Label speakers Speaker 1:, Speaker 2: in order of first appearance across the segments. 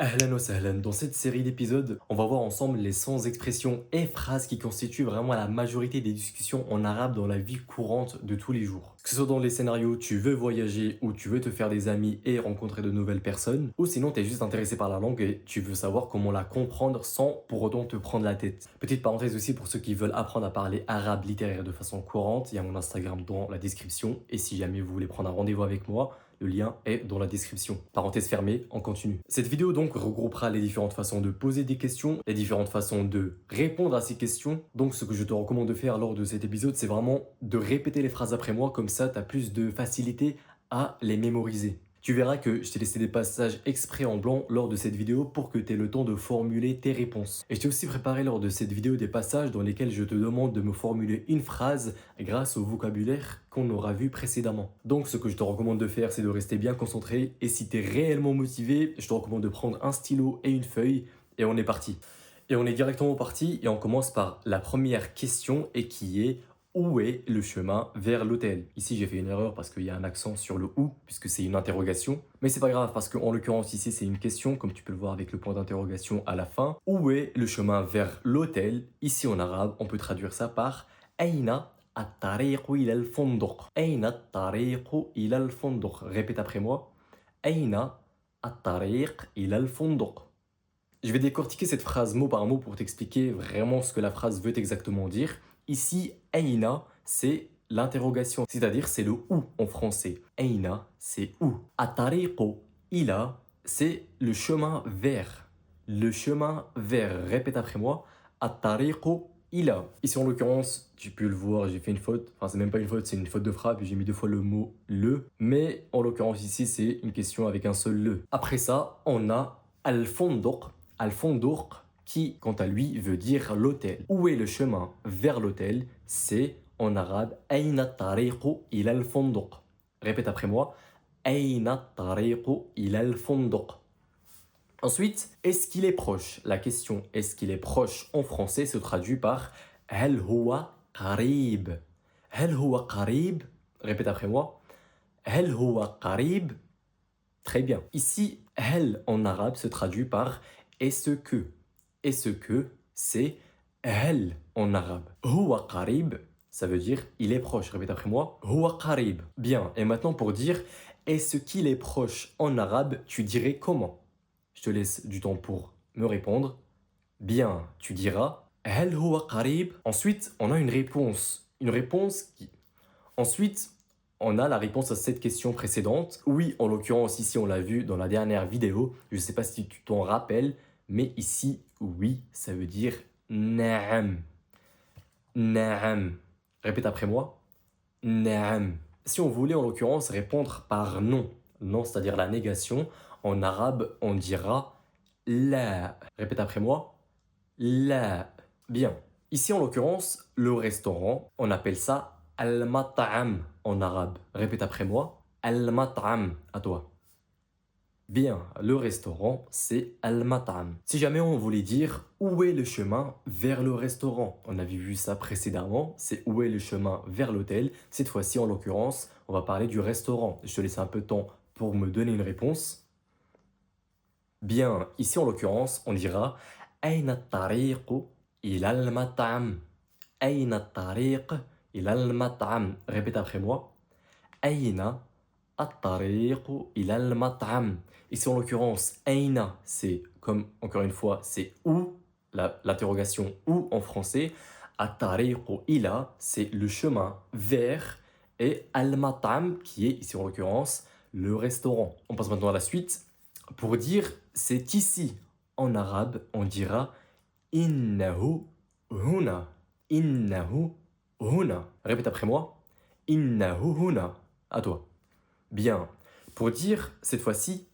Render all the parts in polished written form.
Speaker 1: Ahlan wa sahlan. Dans cette série d'épisodes, on va voir ensemble les 100 expressions et phrases qui constituent vraiment la majorité des discussions en arabe dans la vie courante de tous les jours. Que ce soit dans les scénarios tu veux voyager ou tu veux te faire des amis et rencontrer de nouvelles personnes, ou sinon tu es juste intéressé par la langue et tu veux savoir comment la comprendre sans pour autant te prendre la tête. Petite parenthèse aussi pour ceux qui veulent apprendre à parler arabe littéraire de façon courante, il y a mon Instagram dans la description et si jamais vous voulez prendre un rendez-vous avec moi, le lien est dans la description. Parenthèse fermée, on continue. Cette vidéo donc regroupera les différentes façons de poser des questions, les différentes façons de répondre à ces questions. Donc ce que je te recommande de faire lors de cet épisode, c'est vraiment de répéter les phrases après moi, comme ça tu as plus de facilité à les mémoriser. Tu verras que je t'ai laissé des passages exprès en blanc lors de cette vidéo pour que tu aies le temps de formuler tes réponses. Et je t'ai aussi préparé lors de cette vidéo des passages dans lesquels je te demande de me formuler une phrase grâce au vocabulaire qu'on aura vu précédemment. Donc ce que je te recommande de faire, c'est de rester bien concentré et si tu es réellement motivé, je te recommande de prendre un stylo et une feuille et on est parti. Et on est directement parti et on commence par la première question et qui est: où est le chemin vers l'hôtel? Ici, j'ai fait une erreur parce qu'il y a un accent sur le où, puisque c'est une interrogation. Mais c'est pas grave parce qu'en l'occurrence, ici, c'est une question, comme tu peux le voir avec le point d'interrogation à la fin. Où est le chemin vers l'hôtel? Ici, en arabe, on peut traduire ça par Aina at-tariq ila al-funduq. Aina at-tariq ila al-funduq. Répète après moi. Aina at-tariq ila al-funduq. Je vais décortiquer cette phrase mot par mot pour t'expliquer vraiment ce que la phrase veut exactement dire. Ici, Aina, c'est l'interrogation, c'est-à-dire c'est le où en français. Aina, c'est où. Atariqo, ila, c'est le chemin vers. Le chemin vers. Répète après moi. Atariqo, ila. Ici, en l'occurrence, tu peux le voir, j'ai fait une faute. Enfin, c'est même pas une faute, c'est une faute de frappe. J'ai mis 2 fois le mot le. Mais en l'occurrence, ici, c'est une question avec un seul le. Après ça, on a al-fondoq. Al-Fondour, qui, quant à lui, veut dire l'hôtel. Où est le chemin vers l'hôtel? C'est, en arabe, Aina tariqu ila al-Fondour. Répète après moi. Aina tariqu ila al-Fondour. Ensuite, est-ce qu'il est proche? La question est-ce qu'il est proche en français se traduit par Hal huwa qarib. Hal huwa qarib. Répète après moi. Hal huwa qarib. Très bien. Ici, hal en arabe se traduit par est-ce que. Est-ce que c'est hal en arabe. Huwa qarib, ça veut dire il est proche. Répète après moi. Huwa qarib. Bien. Et maintenant pour dire est-ce qu'il est proche en arabe, tu dirais comment? Je te laisse du temps pour me répondre. Bien. Tu diras hal huwa qarib. Ensuite, on a une réponse. Une réponse qui. Ensuite, on a la réponse à cette question précédente. Oui, en l'occurrence, ici, on l'a vu dans la dernière vidéo. Je ne sais pas si tu t'en rappelles, mais ici, oui, ça veut dire na'am. Na'am. Répète après moi. Na'am. Si on voulait, en l'occurrence, répondre par non. Non, c'est-à-dire la négation. En arabe, on dira la. Répète après moi. La. Bien. Ici, en l'occurrence, le restaurant, on appelle ça al-mat'am en arabe. Répète après moi. Al-mat'am. À toi. Bien, le restaurant, c'est al-mat'am. Si jamais on voulait dire où est le chemin vers le restaurant, on avait vu ça précédemment, c'est où est le chemin vers l'hôtel. Cette fois-ci, en l'occurrence, on va parler du restaurant. Je te laisse un peu de temps pour me donner une réponse. Bien, ici, en l'occurrence, on dira Aina at-tariqu ila al-mat'am. Aina at-tariq ila al-mat'am. Répète après moi. Aina at-tariq ila al-mat'am. Ici, en l'occurrence, Aina, c'est comme, encore une fois, c'est où, l'interrogation où en français. At-tariq ila, c'est le chemin vers. Et al-mat'am, qui est, ici, en l'occurrence, le restaurant. On passe maintenant à la suite. Pour dire c'est ici, en arabe, on dira innahu huna. Innahu huna. Répète après moi. Innahu huna. À toi. Bien. Pour dire cette fois-ci,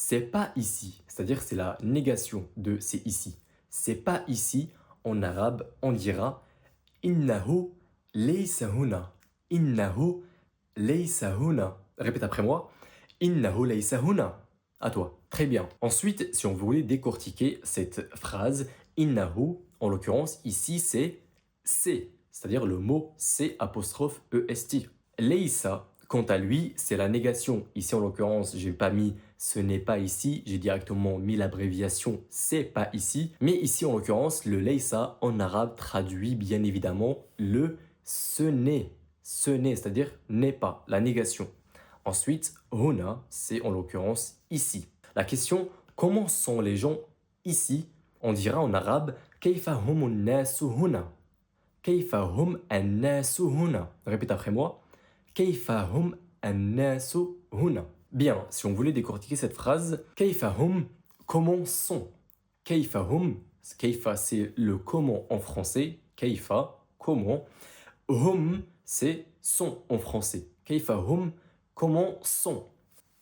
Speaker 1: c'est pas ici. C'est-à-dire c'est la négation de c'est ici. C'est pas ici. En arabe, on dira innahu laysa huna. Innahu laysa huna. Répète après moi. Innahu laysa huna. À toi. Très bien. Ensuite, si on voulait décortiquer cette phrase, innahu, en l'occurrence, ici, c'est, c'est-à-dire le mot C apostrophe EST. Leïsa, quant à lui, c'est la négation. Ici, en l'occurrence, j'ai pas mis ce n'est pas ici. J'ai directement mis l'abréviation c'est pas ici. Mais ici, en l'occurrence, le laysa en arabe traduit bien évidemment le ce n'est. Ce n'est, c'est-à-dire n'est pas, la négation. Ensuite, huna, c'est en l'occurrence ici. La question, comment sont les gens ici? On dira en arabe, kayfa humun nasu huna. Kayfa hum an-nasu huna. Répète après moi. Kayfa hum an-nasu huna. Bien, si on voulait décortiquer cette phrase, kayfa hum, comment sont? Kayfa hum, kayfa c'est le comment en français. Kayfa, comment. Hum, c'est sont en français. Kayfa hum, comment sont?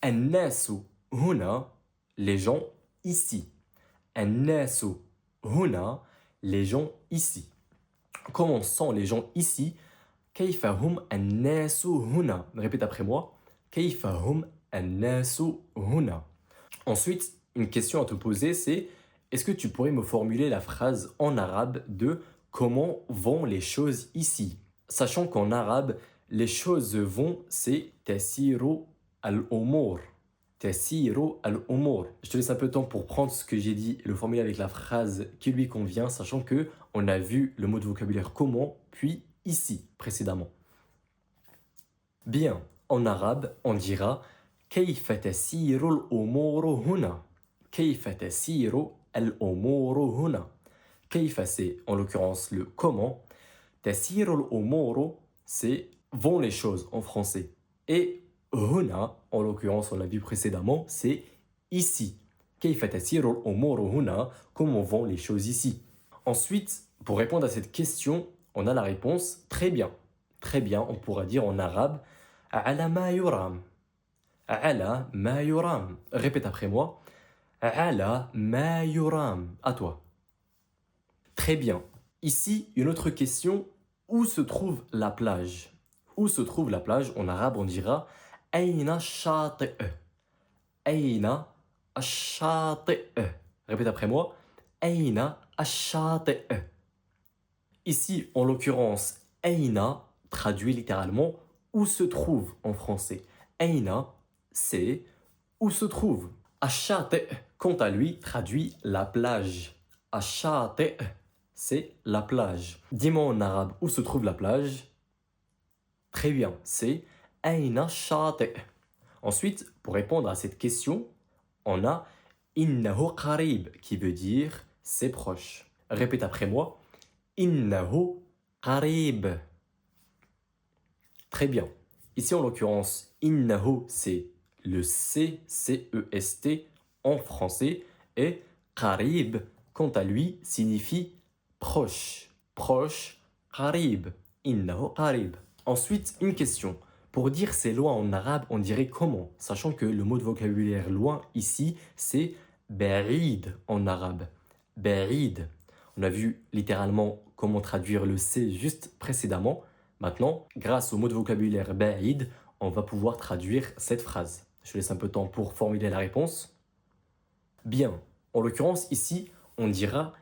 Speaker 1: An-nasu huna, les gens ici. An-nasu huna, les gens ici. Comment sont les gens ici? Kayfa hum an-nasu huna. Répète après moi. Kayfa hum an-nasu huna. Ensuite, une question à te poser, c'est est-ce que tu pourrais me formuler la phrase en arabe de comment vont les choses ici? Sachant qu'en arabe, les choses vont, c'est tasiru al-umur. Tasiru al-umur. Je te laisse un peu de temps pour prendre ce que j'ai dit et le formuler avec la phrase qui lui convient, sachant que on a vu le mot de vocabulaire comment, puis ici, précédemment. Bien, en arabe, on dira Kayfa tasiru al-umuru huna. Kayfa tasiru al-umuru huna. Kayfa, c'est en l'occurrence le comment. Tasiru al-umuru, c'est vont les choses en français. Et huna, en l'occurrence, on l'a vu précédemment, c'est ici. Kayfa tasiru al-umuru huna, comment vont les choses ici. Ensuite, pour répondre à cette question, on a la réponse très bien. Très bien, on pourra dire en arabe Ala ma yuram. Ala ma yuram. Répète après moi. Ala ma yuram. À toi. Très bien. Ici, une autre question. Où se trouve la plage? Où se trouve la plage? En arabe, on dira Aina shati'e. Aina shati'e. Répète après moi. Aina shati'e. Ici, en l'occurrence, Aina traduit littéralement où se trouve en français. Aina, c'est où se trouve. Ashate, quant à lui, traduit la plage. Ashate, c'est la plage. Dis-moi en arabe où se trouve la plage. Très bien, c'est Aina shate. Ensuite, pour répondre à cette question, on a Innahu qarib qui veut dire c'est proche. Répète après moi. Innahu qarib. Très bien. Ici, en l'occurrence, innahu, c'est le C, C-E-S-T en français. Et qarib, quant à lui, signifie proche. Proche, qarib. Innahu qarib. Ensuite, une question. Pour dire c'est loin en arabe, on dirait comment? Sachant que le mot de vocabulaire loin ici, c'est ba'id en arabe. Ba'id. On a vu littéralement comment traduire le C juste précédemment. Maintenant, grâce au mot de vocabulaire ba'id, on va pouvoir traduire cette phrase. Je laisse un peu de temps pour formuler la réponse. Bien, en l'occurrence ici, on dira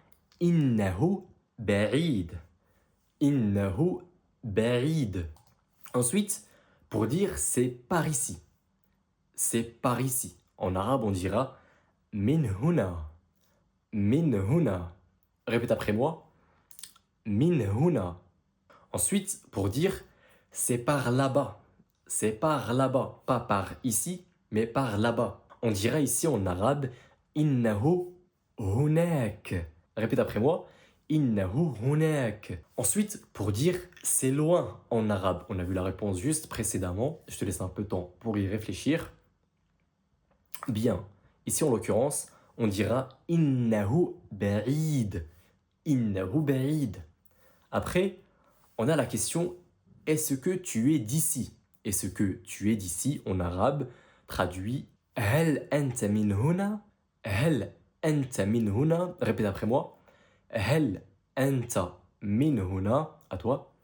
Speaker 1: innahu ba'id. Innahu ba'id. Ensuite, pour dire c'est par ici. C'est par ici. En arabe, on dira min huna. Min huna. Répète après moi. Min huna. Ensuite, pour dire c'est par là-bas. C'est par là-bas. Pas par ici, mais par là-bas. On dira ici en arabe innahu hunak. Répète après moi. Innahu hunak. Ensuite, pour dire c'est loin en arabe. On a vu la réponse juste précédemment. Je te laisse un peu de temps pour y réfléchir. Bien. Ici, en l'occurrence, on dira innahu ba'id. Innahu ba'id. Après, on a la question est-ce que tu es d'ici? Est-ce que tu es d'ici en arabe traduit hal anta min huna? Hal anta min huna? Répète après moi. Hal anta min huna? À toi.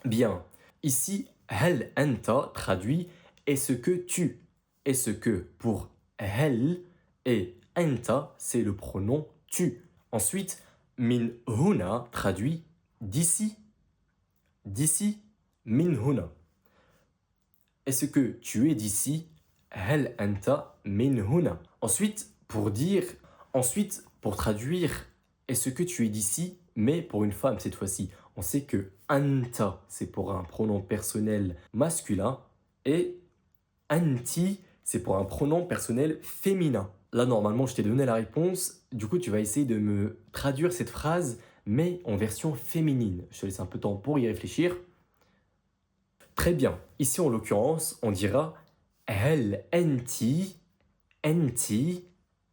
Speaker 1: Bien. Ici, hal anta traduit est-ce que tu? Est-ce que pour hal et anta, c'est le pronom tu. Ensuite, min huna traduit d'ici. D'ici, min huna. Est-ce que tu es d'ici? هل أنت من هنا. Ensuite, pour traduire, est-ce que tu es d'ici, mais pour une femme cette fois-ci. On sait que anta, c'est pour un pronom personnel masculin, et anti, c'est pour un pronom personnel féminin. Là, normalement, je t'ai donné la réponse. Du coup, tu vas essayer de me traduire cette phrase, mais en version féminine. Je te laisse un peu de temps pour y réfléchir. Très bien. Ici, en l'occurrence, on dira هل أنت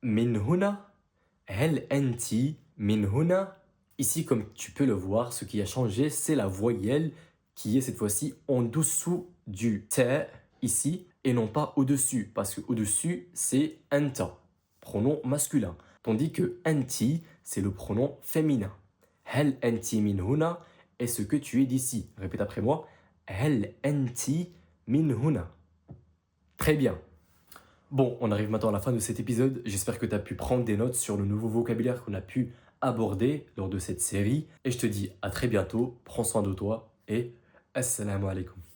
Speaker 1: من هنا. هل أنت من هنا. Ici, comme tu peux le voir, ce qui a changé, c'est la voyelle qui est cette fois-ci en dessous du ta ici et non pas au-dessus, parce que au-dessus, c'est anta, pronom masculin, tandis que anti, c'est le pronom féminin. هل أنت من هنا. Est-ce que tu es d'ici. Répète après moi. هل أنت من هنا. Très bien. Bon, on arrive maintenant à la fin de cet épisode. J'espère que tu as pu prendre des notes sur le nouveau vocabulaire qu'on a pu aborder lors de cette série. Et je te dis à très bientôt. Prends soin de toi et assalamu alaikum.